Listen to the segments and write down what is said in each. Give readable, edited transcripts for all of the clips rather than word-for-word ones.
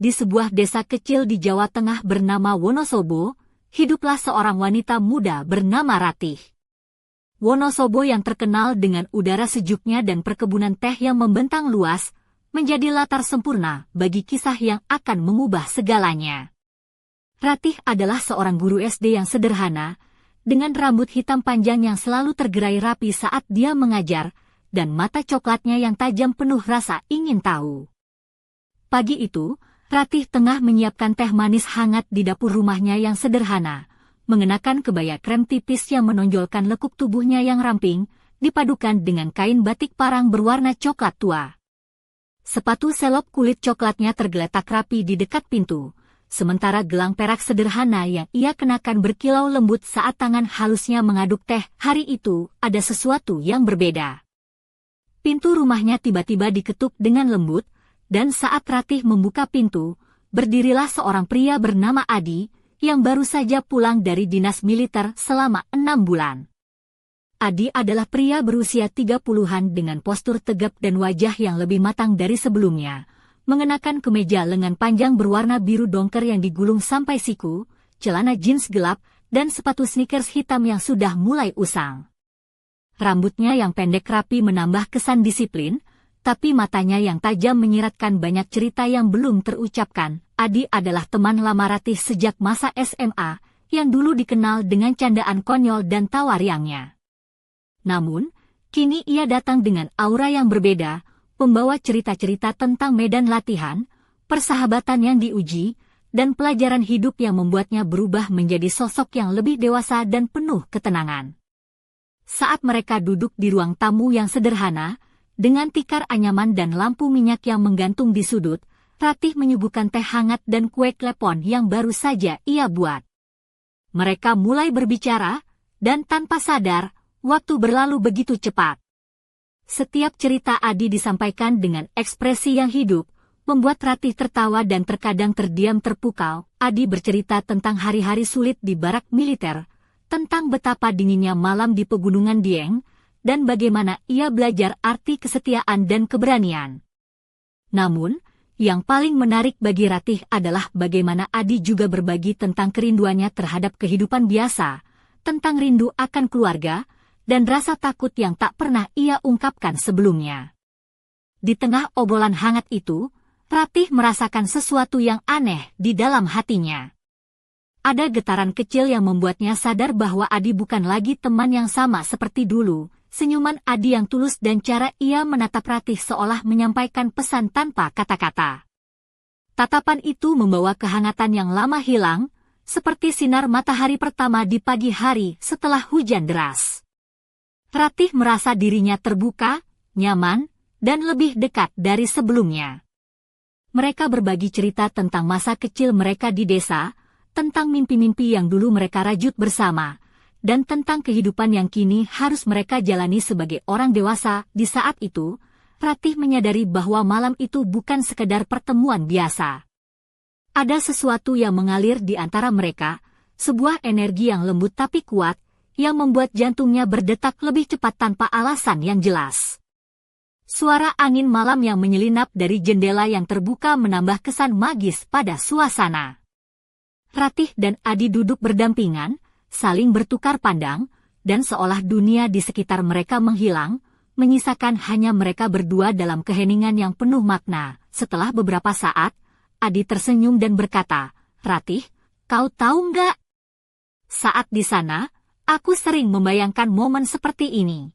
Di sebuah desa kecil di Jawa Tengah bernama Wonosobo, hiduplah seorang wanita muda bernama Ratih. Wonosobo yang terkenal dengan udara sejuknya dan perkebunan teh yang membentang luas, menjadi latar sempurna bagi kisah yang akan mengubah segalanya. Ratih adalah seorang guru SD yang sederhana, dengan rambut hitam panjang yang selalu tergerai rapi saat dia mengajar, dan mata coklatnya yang tajam penuh rasa ingin tahu. Pagi itu, Ratih tengah menyiapkan teh manis hangat di dapur rumahnya yang sederhana, mengenakan kebaya krem tipis yang menonjolkan lekuk tubuhnya yang ramping, dipadukan dengan kain batik parang berwarna coklat tua. Sepatu selop kulit coklatnya tergeletak rapi di dekat pintu, sementara gelang perak sederhana yang ia kenakan berkilau lembut saat tangan halusnya mengaduk teh. Hari itu, ada sesuatu yang berbeda. Pintu rumahnya tiba-tiba diketuk dengan lembut, dan saat Ratih membuka pintu, berdirilah seorang pria bernama Adi, yang baru saja pulang dari dinas militer selama 6 bulan. Adi adalah pria berusia 30-an dengan postur tegap dan wajah yang lebih matang dari sebelumnya, mengenakan kemeja lengan panjang berwarna biru dongker yang digulung sampai siku, celana jeans gelap, dan sepatu sneakers hitam yang sudah mulai usang. Rambutnya yang pendek rapi menambah kesan disiplin, tapi matanya yang tajam menyiratkan banyak cerita yang belum terucapkan. Adi adalah teman lama Ratih sejak masa SMA, yang dulu dikenal dengan candaan konyol dan tawa riangnya. Namun, kini ia datang dengan aura yang berbeda, membawa cerita-cerita tentang medan latihan, persahabatan yang diuji, dan pelajaran hidup yang membuatnya berubah menjadi sosok yang lebih dewasa dan penuh ketenangan. Saat mereka duduk di ruang tamu yang sederhana, dengan tikar anyaman dan lampu minyak yang menggantung di sudut, Ratih menyuguhkan teh hangat dan kue klepon yang baru saja ia buat. Mereka mulai berbicara, dan tanpa sadar, waktu berlalu begitu cepat. Setiap cerita Adi disampaikan dengan ekspresi yang hidup, membuat Ratih tertawa dan terkadang terdiam terpukau. Adi bercerita tentang hari-hari sulit di barak militer, tentang betapa dinginnya malam di pegunungan Dieng, dan bagaimana ia belajar arti kesetiaan dan keberanian. Namun, yang paling menarik bagi Ratih adalah bagaimana Adi juga berbagi tentang kerinduannya terhadap kehidupan biasa, tentang rindu akan keluarga, dan rasa takut yang tak pernah ia ungkapkan sebelumnya. Di tengah obrolan hangat itu, Ratih merasakan sesuatu yang aneh di dalam hatinya. Ada getaran kecil yang membuatnya sadar bahwa Adi bukan lagi teman yang sama seperti dulu. Senyuman Adi yang tulus dan cara ia menatap Ratih seolah menyampaikan pesan tanpa kata-kata. Tatapan itu membawa kehangatan yang lama hilang, seperti sinar matahari pertama di pagi hari setelah hujan deras. Ratih merasa dirinya terbuka, nyaman, dan lebih dekat dari sebelumnya. Mereka berbagi cerita tentang masa kecil mereka di desa, tentang mimpi-mimpi yang dulu mereka rajut bersama, dan tentang kehidupan yang kini harus mereka jalani sebagai orang dewasa. Di saat itu, Ratih menyadari bahwa malam itu bukan sekedar pertemuan biasa. Ada sesuatu yang mengalir di antara mereka, sebuah energi yang lembut tapi kuat, yang membuat jantungnya berdetak lebih cepat tanpa alasan yang jelas. Suara angin malam yang menyelinap dari jendela yang terbuka menambah kesan magis pada suasana. Ratih dan Adi duduk berdampingan, saling bertukar pandang, dan seolah dunia di sekitar mereka menghilang, menyisakan hanya mereka berdua dalam keheningan yang penuh makna. Setelah beberapa saat, Adi tersenyum dan berkata, "Ratih, kau tahu nggak? Saat di sana, aku sering membayangkan momen seperti ini.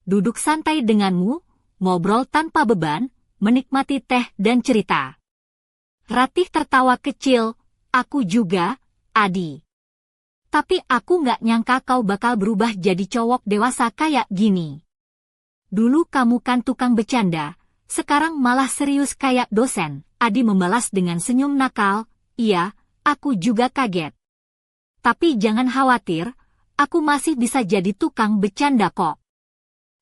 Duduk santai denganmu, ngobrol tanpa beban, menikmati teh dan cerita." Ratih tertawa kecil, "Aku juga, Adi. Tapi aku nggak nyangka kau bakal berubah jadi cowok dewasa kayak gini. Dulu kamu kan tukang bercanda, sekarang malah serius kayak dosen." Adi membalas dengan senyum nakal, "Iya, aku juga kaget. Tapi jangan khawatir, aku masih bisa jadi tukang bercanda kok.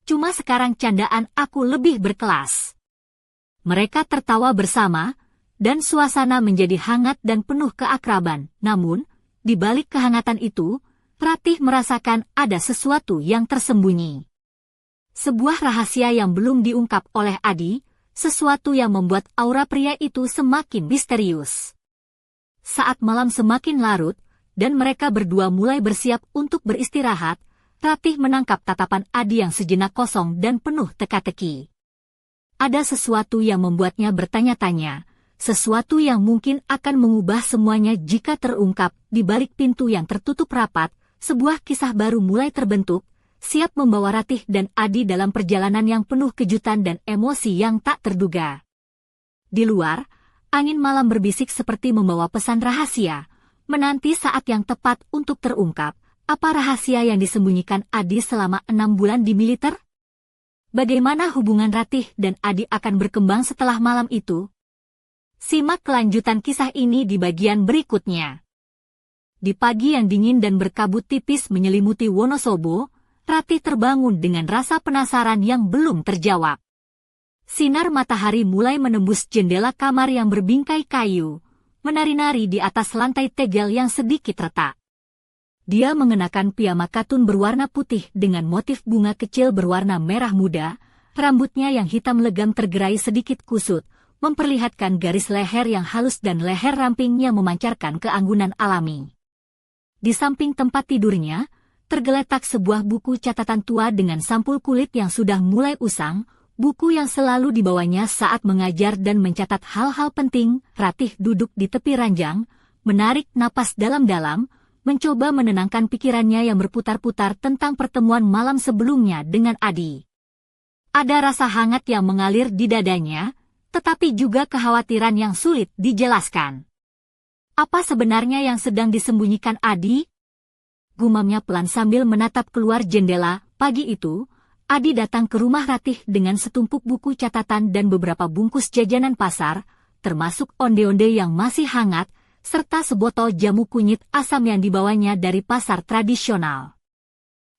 Cuma sekarang candaan aku lebih berkelas." Mereka tertawa bersama, dan suasana menjadi hangat dan penuh keakraban. Namun, di balik kehangatan itu, Ratih merasakan ada sesuatu yang tersembunyi. Sebuah rahasia yang belum diungkap oleh Adi, sesuatu yang membuat aura pria itu semakin misterius. Saat malam semakin larut, dan mereka berdua mulai bersiap untuk beristirahat, Ratih menangkap tatapan Adi yang sejenak kosong dan penuh teka-teki. Ada sesuatu yang membuatnya bertanya-tanya, sesuatu yang mungkin akan mengubah semuanya jika terungkap. Di balik pintu yang tertutup rapat, sebuah kisah baru mulai terbentuk, siap membawa Ratih dan Adi dalam perjalanan yang penuh kejutan dan emosi yang tak terduga. Di luar, angin malam berbisik seperti membawa pesan rahasia, menanti saat yang tepat untuk terungkap. Apa rahasia yang disembunyikan Adi selama 6 bulan di militer? Bagaimana hubungan Ratih dan Adi akan berkembang setelah malam itu? Simak kelanjutan kisah ini di bagian berikutnya. Di pagi yang dingin dan berkabut tipis menyelimuti Wonosobo, Ratih terbangun dengan rasa penasaran yang belum terjawab. Sinar matahari mulai menembus jendela kamar yang berbingkai kayu, menari-nari di atas lantai tegel yang sedikit retak. Dia mengenakan piyama katun berwarna putih dengan motif bunga kecil berwarna merah muda, rambutnya yang hitam legam tergerai sedikit kusut, memperlihatkan garis leher yang halus dan leher rampingnya memancarkan keanggunan alami. Di samping tempat tidurnya, tergeletak sebuah buku catatan tua dengan sampul kulit yang sudah mulai usang, buku yang selalu dibawanya saat mengajar dan mencatat hal-hal penting. Ratih duduk di tepi ranjang, menarik napas dalam-dalam, mencoba menenangkan pikirannya yang berputar-putar tentang pertemuan malam sebelumnya dengan Adi. Ada rasa hangat yang mengalir di dadanya, tetapi juga kekhawatiran yang sulit dijelaskan. Apa sebenarnya yang sedang disembunyikan Adi? Gumamnya pelan sambil menatap keluar jendela. Pagi itu, Adi datang ke rumah Ratih dengan setumpuk buku catatan dan beberapa bungkus jajanan pasar, termasuk onde-onde yang masih hangat, serta sebotol jamu kunyit asam yang dibawanya dari pasar tradisional.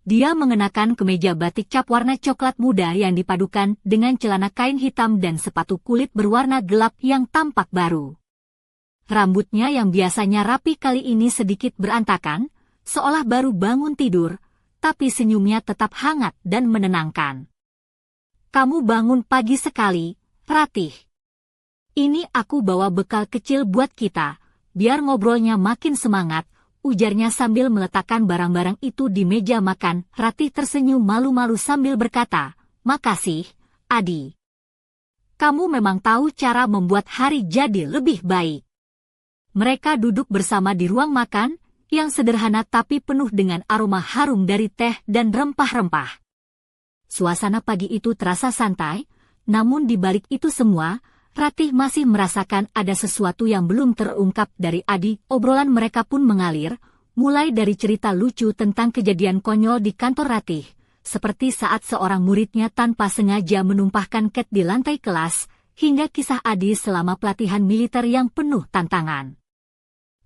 Dia mengenakan kemeja batik cap warna coklat muda yang dipadukan dengan celana kain hitam dan sepatu kulit berwarna gelap yang tampak baru. Rambutnya yang biasanya rapi kali ini sedikit berantakan, seolah baru bangun tidur, tapi senyumnya tetap hangat dan menenangkan. "Kamu bangun pagi sekali, Ratih. Ini aku bawa bekal kecil buat kita. Biar ngobrolnya makin semangat," ujarnya sambil meletakkan barang-barang itu di meja makan. Ratih tersenyum malu-malu sambil berkata, "Makasih, Adi. Kamu memang tahu cara membuat hari jadi lebih baik." Mereka duduk bersama di ruang makan, yang sederhana tapi penuh dengan aroma harum dari teh dan rempah-rempah. Suasana pagi itu terasa santai, namun di balik itu semua, Ratih masih merasakan ada sesuatu yang belum terungkap dari Adi. Obrolan mereka pun mengalir, mulai dari cerita lucu tentang kejadian konyol di kantor Ratih, seperti saat seorang muridnya tanpa sengaja menumpahkan cat di lantai kelas, hingga kisah Adi selama pelatihan militer yang penuh tantangan.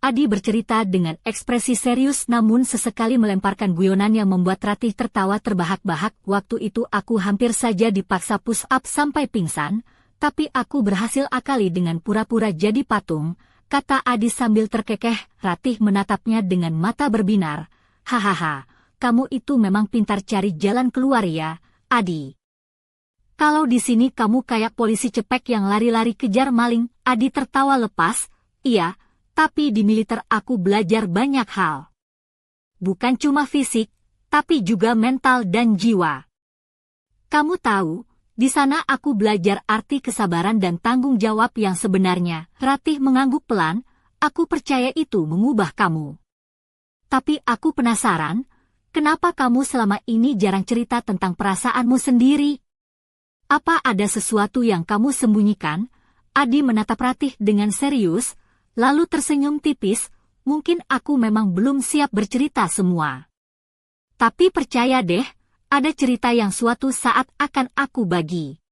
Adi bercerita dengan ekspresi serius namun sesekali melemparkan guyonan yang membuat Ratih tertawa terbahak-bahak. "Waktu itu aku hampir saja dipaksa push up sampai pingsan, tapi aku berhasil akali dengan pura-pura jadi patung," kata Adi sambil terkekeh. Ratih menatapnya dengan mata berbinar. "Hahaha, kamu itu memang pintar cari jalan keluar ya, Adi. Kalau di sini kamu kayak polisi cepek yang lari-lari kejar maling." Adi tertawa lepas. "Iya, tapi di militer aku belajar banyak hal. Bukan cuma fisik, tapi juga mental dan jiwa. Kamu tahu, di sana aku belajar arti kesabaran dan tanggung jawab yang sebenarnya." Ratih mengangguk pelan. "Aku percaya itu mengubah kamu. Tapi aku penasaran, kenapa kamu selama ini jarang cerita tentang perasaanmu sendiri? Apa ada sesuatu yang kamu sembunyikan?" Adi menatap Ratih dengan serius, lalu tersenyum tipis. "Mungkin aku memang belum siap bercerita semua. Tapi percaya deh, ada cerita yang suatu saat akan aku bagi.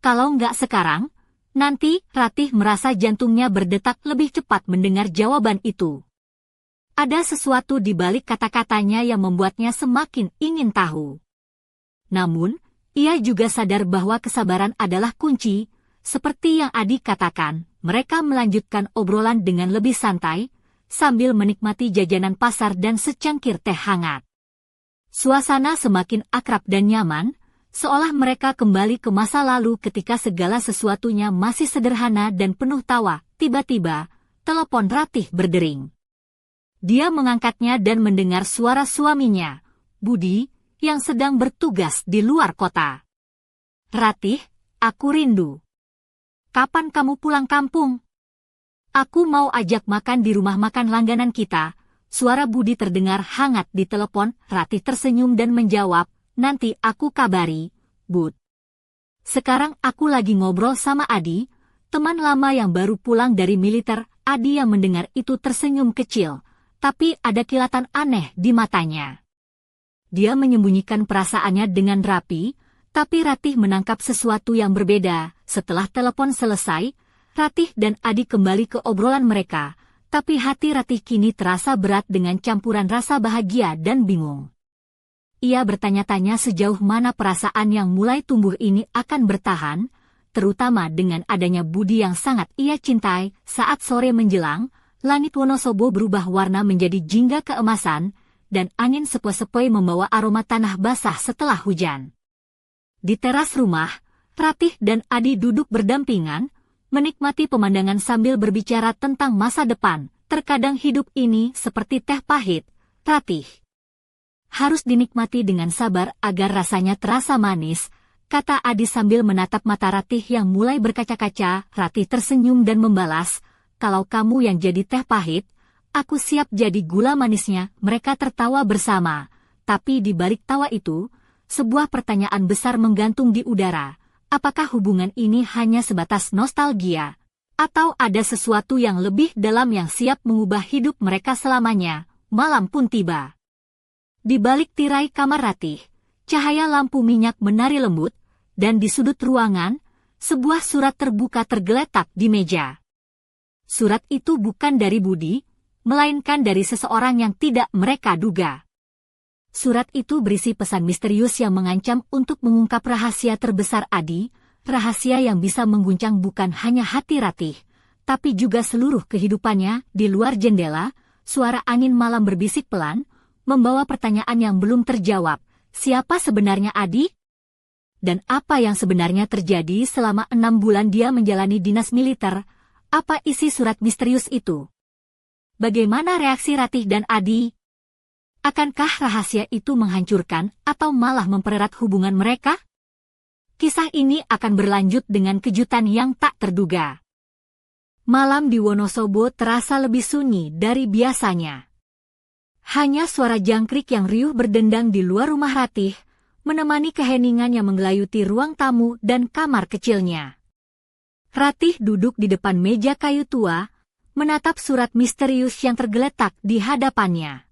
Kalau nggak sekarang, nanti." Ratih merasa jantungnya berdetak lebih cepat mendengar jawaban itu. Ada sesuatu di balik kata-katanya yang membuatnya semakin ingin tahu. Namun, ia juga sadar bahwa kesabaran adalah kunci. Seperti yang Adi katakan, mereka melanjutkan obrolan dengan lebih santai, sambil menikmati jajanan pasar dan secangkir teh hangat. Suasana semakin akrab dan nyaman, Seolah mereka kembali ke masa lalu ketika segala sesuatunya masih sederhana dan penuh tawa. Tiba-tiba, telepon Ratih berdering. Dia mengangkatnya dan mendengar suara suaminya, Budi, yang sedang bertugas di luar kota. Ratih, aku rindu. Kapan kamu pulang kampung? Aku mau ajak makan di rumah makan langganan kita. Suara Budi terdengar hangat di telepon. Ratih tersenyum dan menjawab, nanti aku kabari, Bud. Sekarang aku lagi ngobrol sama Adi, teman lama yang baru pulang dari militer. Adi yang mendengar itu tersenyum kecil, tapi ada kilatan aneh di matanya. Dia menyembunyikan perasaannya dengan rapi, tapi Ratih menangkap sesuatu yang berbeda. Setelah telepon selesai, Ratih dan Adi kembali ke obrolan mereka, tapi hati Ratih kini terasa berat dengan campuran rasa bahagia dan bingung. Ia bertanya-tanya sejauh mana perasaan yang mulai tumbuh ini akan bertahan, terutama dengan adanya Budi yang sangat ia cintai. Saat sore menjelang, langit Wonosobo berubah warna menjadi jingga keemasan, dan angin sepoi-sepoi membawa aroma tanah basah setelah hujan. Di teras rumah, Ratih dan Adi duduk berdampingan, menikmati pemandangan sambil berbicara tentang masa depan. Terkadang hidup ini seperti teh pahit, Ratih. Harus dinikmati dengan sabar agar rasanya terasa manis, kata Adi sambil menatap mata Ratih yang mulai berkaca-kaca. Ratih tersenyum dan membalas, kalau kamu yang jadi teh pahit, aku siap jadi gula manisnya. Mereka tertawa bersama, tapi di balik tawa itu, sebuah pertanyaan besar menggantung di udara. Apakah hubungan ini hanya sebatas nostalgia? Atau ada sesuatu yang lebih dalam yang siap mengubah hidup mereka selamanya? Malam pun tiba. Di balik tirai kamar Ratih, cahaya lampu minyak menari lembut, dan di sudut ruangan, sebuah surat terbuka tergeletak di meja. Surat itu bukan dari Budi, melainkan dari seseorang yang tidak mereka duga. Surat itu berisi pesan misterius yang mengancam untuk mengungkap rahasia terbesar Adi, rahasia yang bisa mengguncang bukan hanya hati Ratih, tapi juga seluruh kehidupannya. Di luar jendela, suara angin malam berbisik pelan, membawa pertanyaan yang belum terjawab. Siapa sebenarnya Adi? Dan apa yang sebenarnya terjadi selama 6 bulan dia menjalani dinas militer? Apa isi surat misterius itu? Bagaimana reaksi Ratih dan Adi? Akankah rahasia itu menghancurkan atau malah mempererat hubungan mereka? Kisah ini akan berlanjut dengan kejutan yang tak terduga. Malam di Wonosobo terasa lebih sunyi dari biasanya. Hanya suara jangkrik yang riuh berdendang di luar rumah Ratih, menemani keheningan yang menggelayuti ruang tamu dan kamar kecilnya. Ratih duduk di depan meja kayu tua, menatap surat misterius yang tergeletak di hadapannya.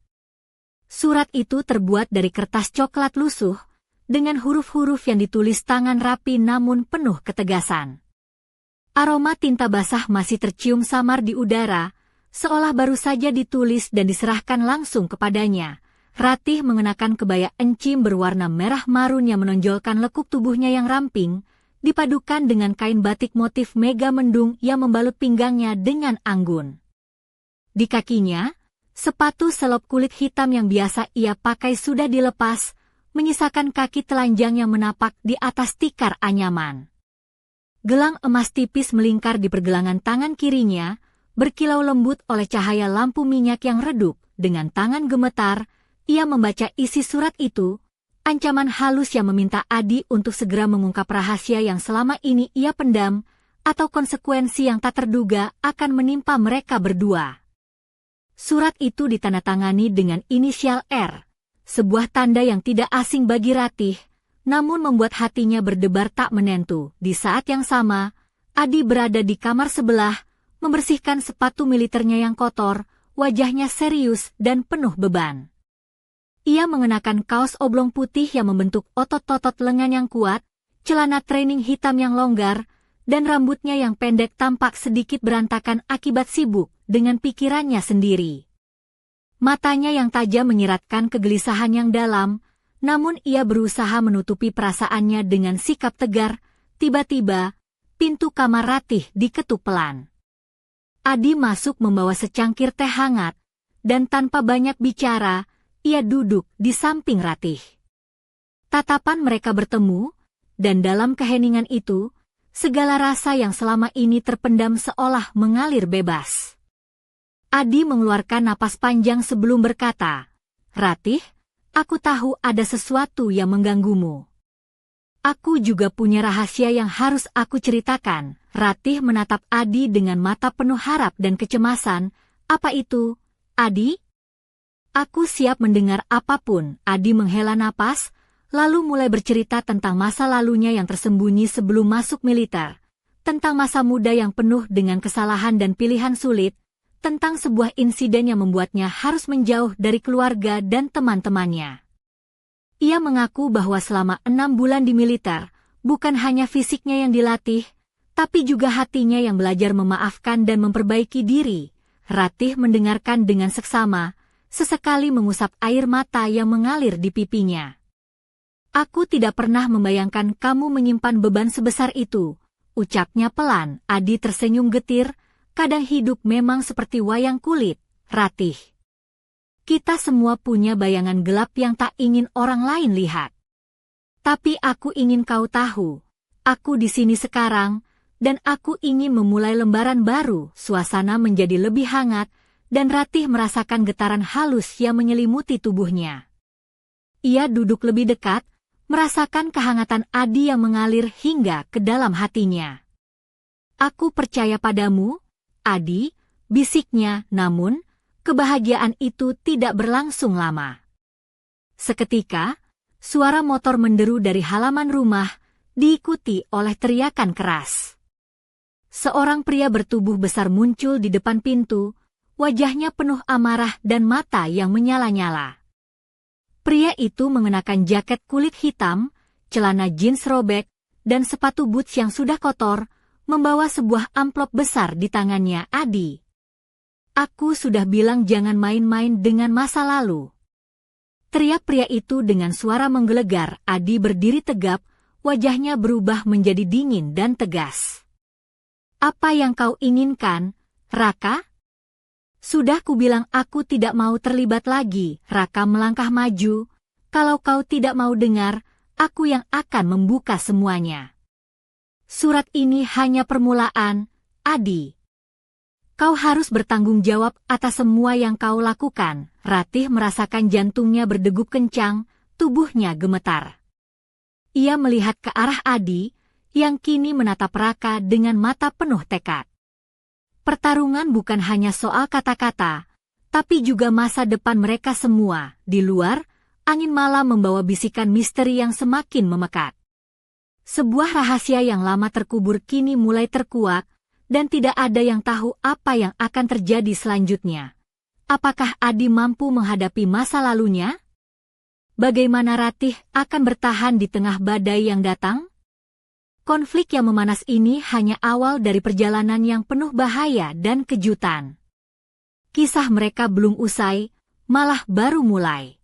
Surat itu terbuat dari kertas coklat lusuh, dengan huruf-huruf yang ditulis tangan rapi namun penuh ketegasan. Aroma tinta basah masih tercium samar di udara, seolah baru saja ditulis dan diserahkan langsung kepadanya. Ratih mengenakan kebaya encim berwarna merah marun yang menonjolkan lekuk tubuhnya yang ramping, dipadukan dengan kain batik motif mega mendung yang membalut pinggangnya dengan anggun. Di kakinya, sepatu selop kulit hitam yang biasa ia pakai sudah dilepas, menyisakan kaki telanjang yang menapak di atas tikar anyaman. Gelang emas tipis melingkar di pergelangan tangan kirinya, berkilau lembut oleh cahaya lampu minyak yang redup. Dengan tangan gemetar, ia membaca isi surat itu, ancaman halus yang meminta Adi untuk segera mengungkap rahasia yang selama ini ia pendam, atau konsekuensi yang tak terduga akan menimpa mereka berdua. Surat itu ditandatangani dengan inisial R, sebuah tanda yang tidak asing bagi Ratih, namun membuat hatinya berdebar tak menentu. Di saat yang sama, Adi berada di kamar sebelah, membersihkan sepatu militernya yang kotor, wajahnya serius dan penuh beban. Ia mengenakan kaos oblong putih yang membentuk otot-otot lengan yang kuat, celana training hitam yang longgar, dan rambutnya yang pendek tampak sedikit berantakan akibat sibuk dengan pikirannya sendiri. Matanya yang tajam menyiratkan kegelisahan yang dalam, namun ia berusaha menutupi perasaannya dengan sikap tegar. Tiba-tiba, pintu kamar Ratih diketuk pelan. Adi masuk membawa secangkir teh hangat, dan tanpa banyak bicara, ia duduk di samping Ratih. Tatapan mereka bertemu, dan dalam keheningan itu, segala rasa yang selama ini terpendam seolah mengalir bebas. Adi mengeluarkan napas panjang sebelum berkata, "Ratih, aku tahu ada sesuatu yang mengganggumu. Aku juga punya rahasia yang harus aku ceritakan." Ratih menatap Adi dengan mata penuh harap dan kecemasan. "Apa itu, Adi?" "Aku siap mendengar apapun." Adi menghela napas, lalu mulai bercerita tentang masa lalunya yang tersembunyi sebelum masuk militer, tentang masa muda yang penuh dengan kesalahan dan pilihan sulit, tentang sebuah insiden yang membuatnya harus menjauh dari keluarga dan teman-temannya. Ia mengaku bahwa selama 6 bulan di militer, bukan hanya fisiknya yang dilatih, tapi juga hatinya yang belajar memaafkan dan memperbaiki diri. Ratih mendengarkan dengan seksama, sesekali mengusap air mata yang mengalir di pipinya. "Aku tidak pernah membayangkan kamu menyimpan beban sebesar itu," ucapnya pelan. Adi tersenyum getir. "Kadang hidup memang seperti wayang kulit, Ratih. Kita semua punya bayangan gelap yang tak ingin orang lain lihat. Tapi aku ingin kau tahu, aku di sini sekarang, dan aku ingin memulai lembaran baru." Suasana menjadi lebih hangat, dan Ratih merasakan getaran halus yang menyelimuti tubuhnya. Ia duduk lebih dekat, merasakan kehangatan Adi yang mengalir hingga ke dalam hatinya. "Aku percaya padamu, Adi," bisiknya, namun, kebahagiaan itu tidak berlangsung lama. Seketika, suara motor menderu dari halaman rumah, diikuti oleh teriakan keras. Seorang pria bertubuh besar muncul di depan pintu, wajahnya penuh amarah dan mata yang menyala-nyala. Pria itu mengenakan jaket kulit hitam, celana jeans robek, dan sepatu boots yang sudah kotor, membawa sebuah amplop besar di tangannya. "Adi, aku sudah bilang jangan main-main dengan masa lalu," teriak pria itu dengan suara menggelegar. Adi berdiri tegap, wajahnya berubah menjadi dingin dan tegas. "Apa yang kau inginkan, Raka?" "Sudah kubilang aku tidak mau terlibat lagi." Raka melangkah maju. "Kalau kau tidak mau dengar, aku yang akan membuka semuanya. Surat ini hanya permulaan, Adi. Kau harus bertanggung jawab atas semua yang kau lakukan." Ratih merasakan jantungnya berdegup kencang, tubuhnya gemetar. Ia melihat ke arah Adi, yang kini menatap Raka dengan mata penuh tekad. Pertarungan bukan hanya soal kata-kata, tapi juga masa depan mereka semua. Di luar, angin malam membawa bisikan misteri yang semakin memekat. Sebuah rahasia yang lama terkubur kini mulai terkuak, dan tidak ada yang tahu apa yang akan terjadi selanjutnya. Apakah Adi mampu menghadapi masa lalunya? Bagaimana Ratih akan bertahan di tengah badai yang datang? Konflik yang memanas ini hanya awal dari perjalanan yang penuh bahaya dan kejutan. Kisah mereka belum usai, malah baru mulai.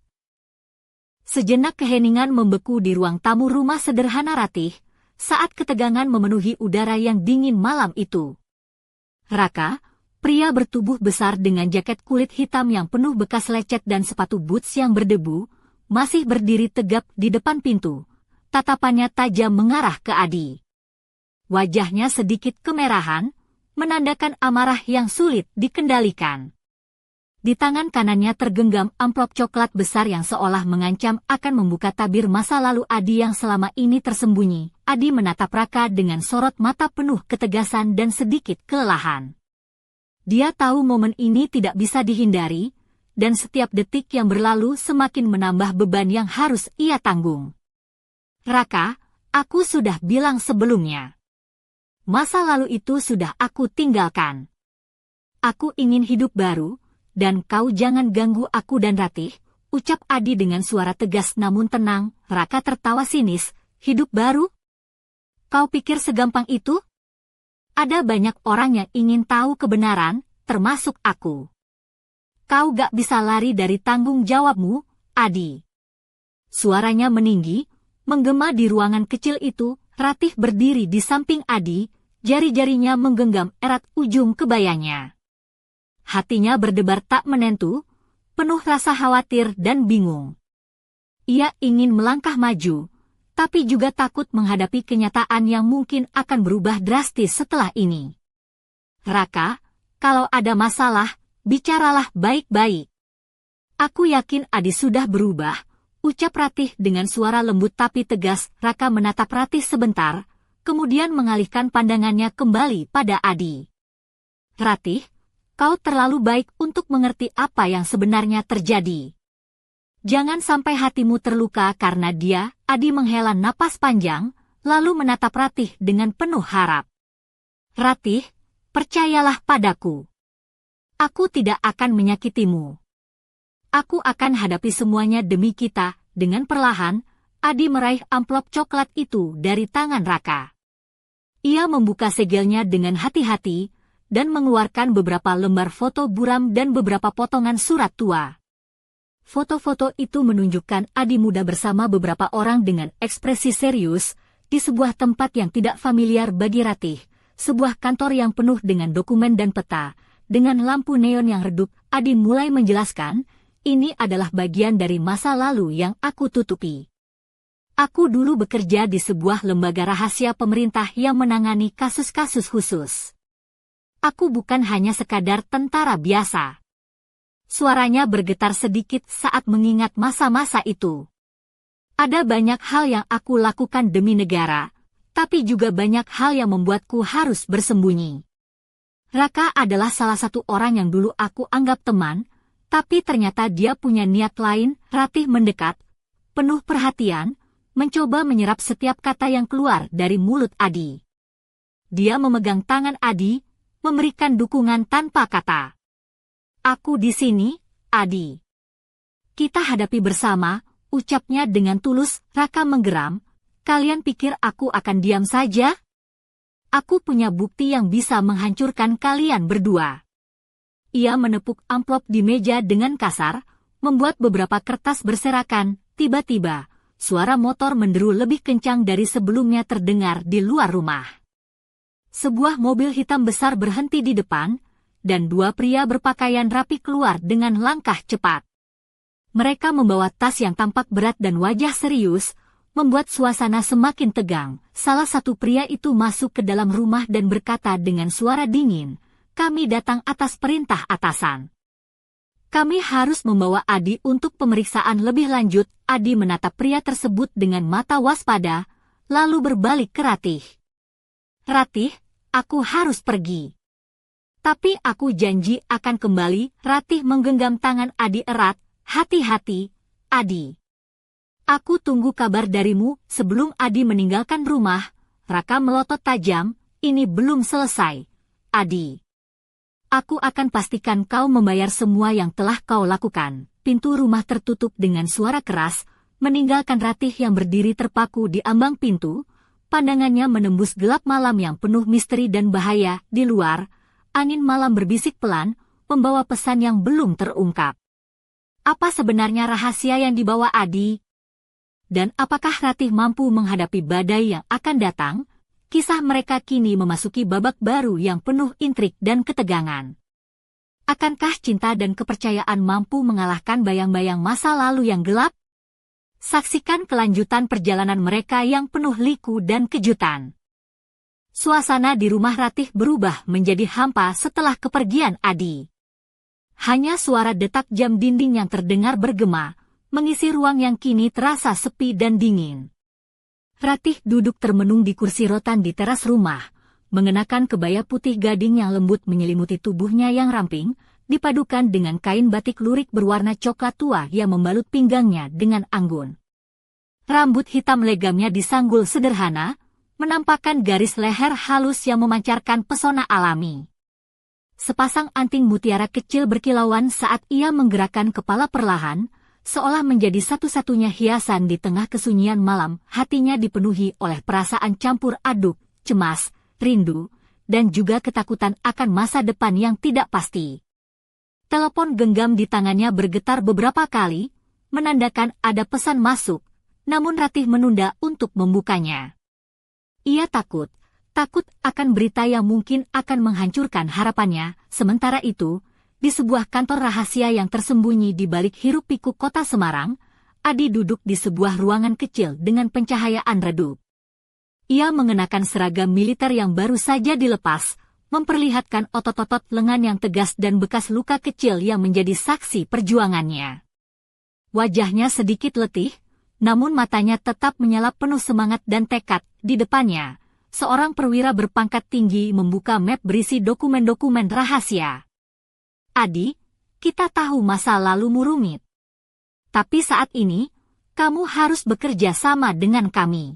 Sejenak keheningan membeku di ruang tamu rumah sederhana Ratih, saat ketegangan memenuhi udara yang dingin malam itu. Raka, pria bertubuh besar dengan jaket kulit hitam yang penuh bekas lecet dan sepatu boots yang berdebu, masih berdiri tegap di depan pintu. Tatapannya tajam mengarah ke Adi. Wajahnya sedikit kemerahan, menandakan amarah yang sulit dikendalikan. Di tangan kanannya tergenggam amplop coklat besar yang seolah mengancam akan membuka tabir masa lalu Adi yang selama ini tersembunyi. Adi menatap Raka dengan sorot mata penuh ketegasan dan sedikit kelelahan. Dia tahu momen ini tidak bisa dihindari, dan setiap detik yang berlalu semakin menambah beban yang harus ia tanggung. "Raka, aku sudah bilang sebelumnya. Masa lalu itu sudah aku tinggalkan. Aku ingin hidup baru, dan kau jangan ganggu aku dan Ratih," ucap Adi dengan suara tegas namun tenang. Raka tertawa sinis. "Hidup baru? Kau pikir segampang itu? Ada banyak orang yang ingin tahu kebenaran, termasuk aku. Kau gak bisa lari dari tanggung jawabmu, Adi." Suaranya meninggi, menggema di ruangan kecil itu. Ratih berdiri di samping Adi, jari-jarinya menggenggam erat ujung kebayanya. Hatinya berdebar tak menentu, penuh rasa khawatir dan bingung. Ia ingin melangkah maju, tapi juga takut menghadapi kenyataan yang mungkin akan berubah drastis setelah ini. Raka, kalau ada masalah, bicaralah baik-baik. Aku yakin Adi sudah berubah, ucap Ratih dengan suara lembut tapi tegas. Raka menatap Ratih sebentar, kemudian mengalihkan pandangannya kembali pada Adi. Ratih, kau terlalu baik untuk mengerti apa yang sebenarnya terjadi. Jangan sampai hatimu terluka karena dia. Adi menghela napas panjang, lalu menatap Ratih dengan penuh harap. Ratih, percayalah padaku. Aku tidak akan menyakitimu. Aku akan hadapi semuanya demi kita. Dengan perlahan, Adi meraih amplop coklat itu dari tangan Raka. Ia membuka segelnya dengan hati-hati, dan mengeluarkan beberapa lembar foto buram dan beberapa potongan surat tua. Foto-foto itu menunjukkan Adi muda bersama beberapa orang dengan ekspresi serius, di sebuah tempat yang tidak familiar bagi Ratih, sebuah kantor yang penuh dengan dokumen dan peta. Dengan lampu neon yang redup, Adi mulai menjelaskan, ini adalah bagian dari masa lalu yang aku tutupi. Aku dulu bekerja di sebuah lembaga rahasia pemerintah yang menangani kasus-kasus khusus. Aku bukan hanya sekadar tentara biasa. Suaranya bergetar sedikit saat mengingat masa-masa itu. Ada banyak hal yang aku lakukan demi negara, tapi juga banyak hal yang membuatku harus bersembunyi. Raka adalah salah satu orang yang dulu aku anggap teman, tapi ternyata dia punya niat lain. Ratih mendekat, penuh perhatian, mencoba menyerap setiap kata yang keluar dari mulut Adi. Dia memegang tangan Adi, memberikan dukungan tanpa kata. Aku di sini, Adi. Kita hadapi bersama, ucapnya dengan tulus. Raka menggeram. Kalian pikir aku akan diam saja? Aku punya bukti yang bisa menghancurkan kalian berdua. Ia menepuk amplop di meja dengan kasar, membuat beberapa kertas berserakan. Tiba-tiba, suara motor menderu lebih kencang dari sebelumnya terdengar di luar rumah. Sebuah mobil hitam besar berhenti di depan, dan dua pria berpakaian rapi keluar dengan langkah cepat. Mereka membawa tas yang tampak berat dan wajah serius, membuat suasana semakin tegang. Salah satu pria itu masuk ke dalam rumah dan berkata dengan suara dingin, "Kami datang atas perintah atasan. Kami harus membawa Adi untuk pemeriksaan lebih lanjut." Adi menatap pria tersebut dengan mata waspada, lalu berbalik ke Ratih. "Ratih, aku harus pergi. Tapi aku janji akan kembali." Ratih menggenggam tangan Adi erat. "Hati-hati, Adi. Aku tunggu kabar darimu." Sebelum Adi meninggalkan rumah, Raka melotot tajam, "Ini belum selesai, Adi. Aku akan pastikan kau membayar semua yang telah kau lakukan." Pintu rumah tertutup dengan suara keras, meninggalkan Ratih yang berdiri terpaku di ambang pintu. Pandangannya menembus gelap malam yang penuh misteri dan bahaya. Di luar, angin malam berbisik pelan, membawa pesan yang belum terungkap. Apa sebenarnya rahasia yang dibawa Adi? Dan apakah Ratih mampu menghadapi badai yang akan datang? Kisah mereka kini memasuki babak baru yang penuh intrik dan ketegangan. Akankah cinta dan kepercayaan mampu mengalahkan bayang-bayang masa lalu yang gelap? Saksikan kelanjutan perjalanan mereka yang penuh liku dan kejutan. Suasana di rumah Ratih berubah menjadi hampa setelah kepergian Adi. Hanya suara detak jam dinding yang terdengar bergema, mengisi ruang yang kini terasa sepi dan dingin. Ratih duduk termenung di kursi rotan di teras rumah, mengenakan kebaya putih gading yang lembut menyelimuti tubuhnya yang ramping, dipadukan dengan kain batik lurik berwarna coklat tua yang membalut pinggangnya dengan anggun. Rambut hitam legamnya disanggul sederhana, menampakkan garis leher halus yang memancarkan pesona alami. Sepasang anting mutiara kecil berkilauan saat ia menggerakkan kepala perlahan, seolah menjadi satu-satunya hiasan di tengah kesunyian malam. Hatinya dipenuhi oleh perasaan campur aduk, cemas, rindu, dan juga ketakutan akan masa depan yang tidak pasti. Telepon genggam di tangannya bergetar beberapa kali, menandakan ada pesan masuk, namun Ratih menunda untuk membukanya. Ia takut akan berita yang mungkin akan menghancurkan harapannya. Sementara itu, di sebuah kantor rahasia yang tersembunyi di balik hiruk-pikuk kota Semarang, Adi duduk di sebuah ruangan kecil dengan pencahayaan redup. Ia mengenakan seragam militer yang baru saja dilepas, memperlihatkan otot-otot lengan yang tegas dan bekas luka kecil yang menjadi saksi perjuangannya. Wajahnya sedikit letih, namun matanya tetap menyala penuh semangat dan tekad. Di depannya, seorang perwira berpangkat tinggi membuka map berisi dokumen-dokumen rahasia. Adi, kita tahu masa lalumu rumit. Tapi saat ini, kamu harus bekerja sama dengan kami.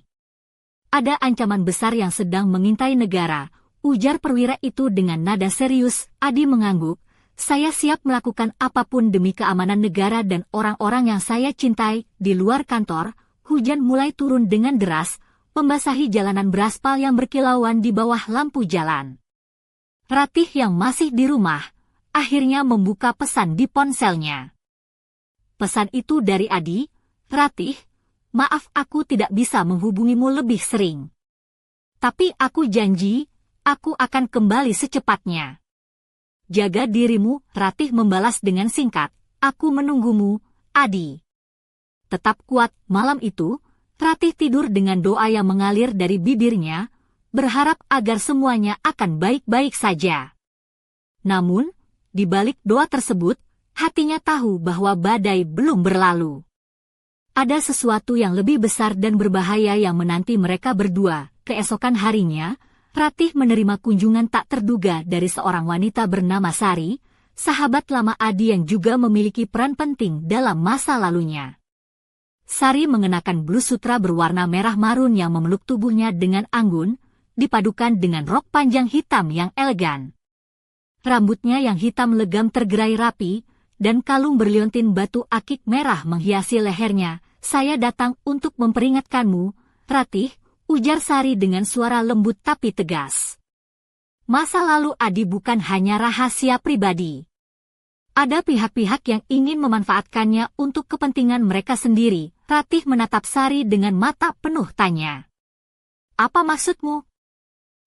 Ada ancaman besar yang sedang mengintai negara, ujar perwira itu dengan nada serius. Adi mengangguk, saya siap melakukan apapun demi keamanan negara dan orang-orang yang saya cintai. Di luar kantor, hujan mulai turun dengan deras, membasahi jalanan beraspal yang berkilauan di bawah lampu jalan. Ratih yang masih di rumah, akhirnya membuka pesan di ponselnya. Pesan itu dari Adi, Ratih, maaf aku tidak bisa menghubungimu lebih sering. Tapi aku janji, aku akan kembali secepatnya. Jaga dirimu, Ratih membalas dengan singkat, aku menunggumu, Adi. Tetap kuat. Malam itu, Ratih tidur dengan doa yang mengalir dari bibirnya, berharap agar semuanya akan baik-baik saja. Namun, di balik doa tersebut, hatinya tahu bahwa badai belum berlalu. Ada sesuatu yang lebih besar dan berbahaya yang menanti mereka berdua. Keesokan harinya, Ratih menerima kunjungan tak terduga dari seorang wanita bernama Sari, sahabat lama Adi yang juga memiliki peran penting dalam masa lalunya. Sari mengenakan blus sutra berwarna merah marun yang memeluk tubuhnya dengan anggun, dipadukan dengan rok panjang hitam yang elegan. Rambutnya yang hitam legam tergerai rapi, dan kalung berliontin batu akik merah menghiasi lehernya. Saya datang untuk memperingatkanmu, Ratih, ujar Sari dengan suara lembut tapi tegas. Masa lalu Adi bukan hanya rahasia pribadi. Ada pihak-pihak yang ingin memanfaatkannya untuk kepentingan mereka sendiri. Ratih menatap Sari dengan mata penuh tanya. Apa maksudmu?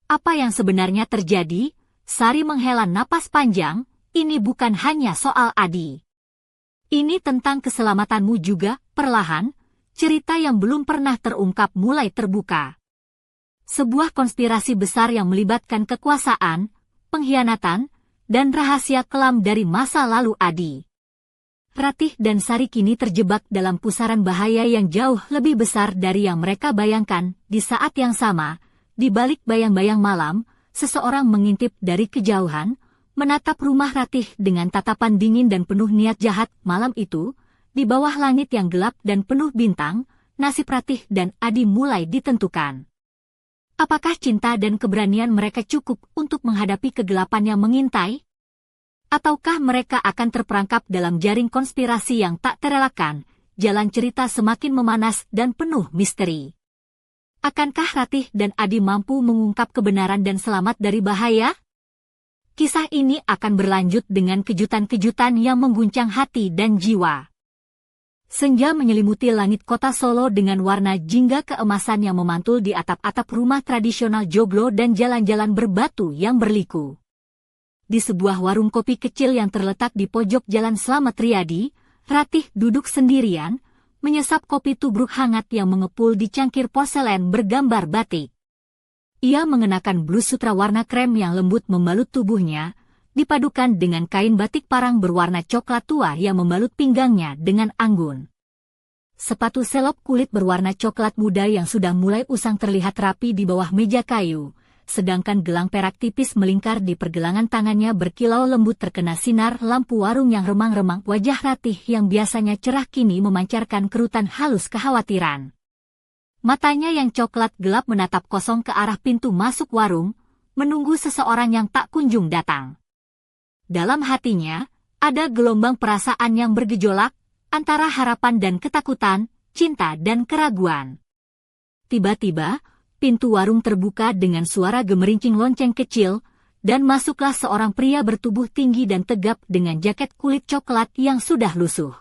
Apa yang sebenarnya terjadi? Sari menghela napas panjang, ini bukan hanya soal Adi. Ini tentang keselamatanmu juga. Perlahan, cerita yang belum pernah terungkap mulai terbuka. Sebuah konspirasi besar yang melibatkan kekuasaan, pengkhianatan, dan rahasia kelam dari masa lalu Adi. Ratih dan Sari kini terjebak dalam pusaran bahaya yang jauh lebih besar dari yang mereka bayangkan. Di saat yang sama, di balik bayang-bayang malam, seseorang mengintip dari kejauhan, menatap rumah Ratih dengan tatapan dingin dan penuh niat jahat. Malam itu, di bawah langit yang gelap dan penuh bintang, nasib Ratih dan Adi mulai ditentukan. Apakah cinta dan keberanian mereka cukup untuk menghadapi kegelapan yang mengintai? Ataukah mereka akan terperangkap dalam jaring konspirasi yang tak terelakkan? Jalan cerita semakin memanas dan penuh misteri. Akankah Ratih dan Adi mampu mengungkap kebenaran dan selamat dari bahaya? Kisah ini akan berlanjut dengan kejutan-kejutan yang mengguncang hati dan jiwa. Senja menyelimuti langit kota Solo dengan warna jingga keemasan yang memantul di atap-atap rumah tradisional joglo dan jalan-jalan berbatu yang berliku. Di sebuah warung kopi kecil yang terletak di pojok Jalan Slamet Riyadi, Ratih duduk sendirian, menyesap kopi tubruk hangat yang mengepul di cangkir porselen bergambar batik. Ia mengenakan blus sutra warna krem yang lembut membalut tubuhnya, dipadukan dengan kain batik parang berwarna coklat tua yang membalut pinggangnya dengan anggun. Sepatu selop kulit berwarna coklat muda yang sudah mulai usang terlihat rapi di bawah meja kayu, sedangkan gelang perak tipis melingkar di pergelangan tangannya berkilau lembut terkena sinar lampu warung yang remang-remang. Wajah Ratih yang biasanya cerah kini memancarkan kerutan halus kekhawatiran. Matanya yang coklat gelap menatap kosong ke arah pintu masuk warung, menunggu seseorang yang tak kunjung datang. Dalam hatinya, ada gelombang perasaan yang bergejolak, antara harapan dan ketakutan, cinta dan keraguan. Tiba-tiba, pintu warung terbuka dengan suara gemerincing lonceng kecil, dan masuklah seorang pria bertubuh tinggi dan tegap dengan jaket kulit coklat yang sudah lusuh.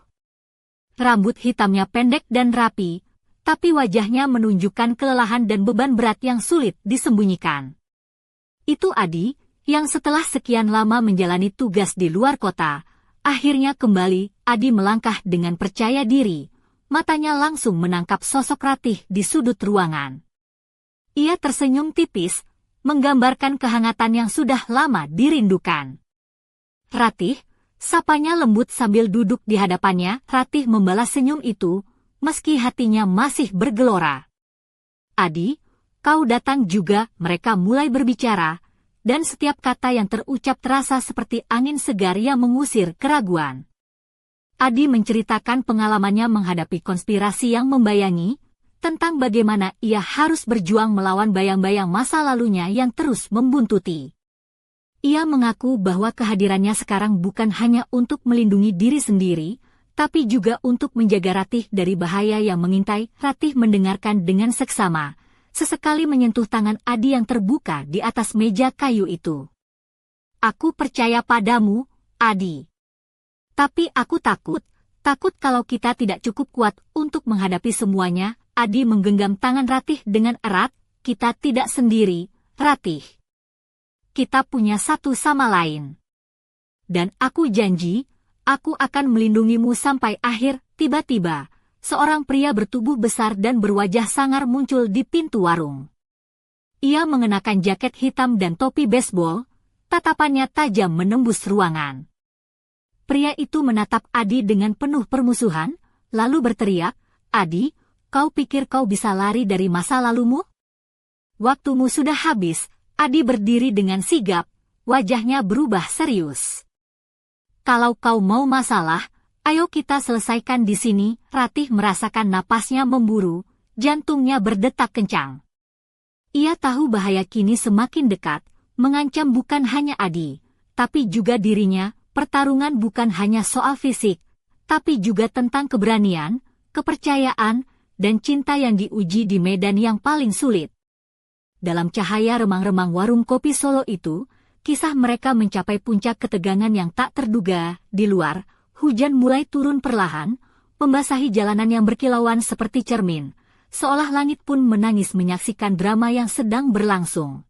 Rambut hitamnya pendek dan rapi, tapi wajahnya menunjukkan kelelahan dan beban berat yang sulit disembunyikan. Itu Adi, yang setelah sekian lama menjalani tugas di luar kota, akhirnya kembali. Adi melangkah dengan percaya diri, matanya langsung menangkap sosok Ratih di sudut ruangan. Ia tersenyum tipis, menggambarkan kehangatan yang sudah lama dirindukan. Ratih, sapanya lembut sambil duduk di hadapannya. Ratih membalas senyum itu, meski hatinya masih bergelora. Adi, kau datang juga. Mereka mulai berbicara, dan setiap kata yang terucap terasa seperti angin segar yang mengusir keraguan. Adi menceritakan pengalamannya menghadapi konspirasi yang membayangi, tentang bagaimana ia harus berjuang melawan bayang-bayang masa lalunya yang terus membuntuti. Ia mengaku bahwa kehadirannya sekarang bukan hanya untuk melindungi diri sendiri, tapi juga untuk menjaga Ratih dari bahaya yang mengintai. Ratih mendengarkan dengan seksama, sesekali menyentuh tangan Adi yang terbuka di atas meja kayu itu. Aku percaya padamu, Adi. Tapi aku takut kalau kita tidak cukup kuat untuk menghadapi semuanya. Adi menggenggam tangan Ratih dengan erat. Kita tidak sendiri, Ratih. Kita punya satu sama lain. Dan aku janji, aku akan melindungimu sampai akhir. Tiba-tiba, seorang pria bertubuh besar dan berwajah sangar muncul di pintu warung. Ia mengenakan jaket hitam dan topi baseball, tatapannya tajam menembus ruangan. Pria itu menatap Adi dengan penuh permusuhan, lalu berteriak, Adi, kau pikir kau bisa lari dari masa lalumu? Waktumu sudah habis. Adi berdiri dengan sigap, wajahnya berubah serius. Kalau kau mau masalah, ayo kita selesaikan di sini. Ratih merasakan napasnya memburu, jantungnya berdetak kencang. Ia tahu bahaya kini semakin dekat, mengancam bukan hanya Adi, tapi juga dirinya. Pertarungan bukan hanya soal fisik, tapi juga tentang keberanian, kepercayaan, dan cinta yang diuji di medan yang paling sulit. Dalam cahaya remang-remang warung kopi Solo itu, kisah mereka mencapai puncak ketegangan yang tak terduga. Di luar, hujan mulai turun perlahan, membasahi jalanan yang berkilauan seperti cermin, seolah langit pun menangis menyaksikan drama yang sedang berlangsung.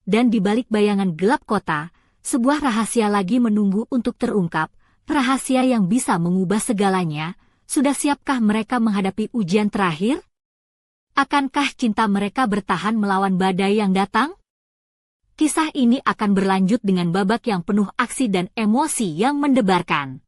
Dan di balik bayangan gelap kota, sebuah rahasia lagi menunggu untuk terungkap, rahasia yang bisa mengubah segalanya. Sudah siapkah mereka menghadapi ujian terakhir? Akankah cinta mereka bertahan melawan badai yang datang? Kisah ini akan berlanjut dengan babak yang penuh aksi dan emosi yang mendebarkan.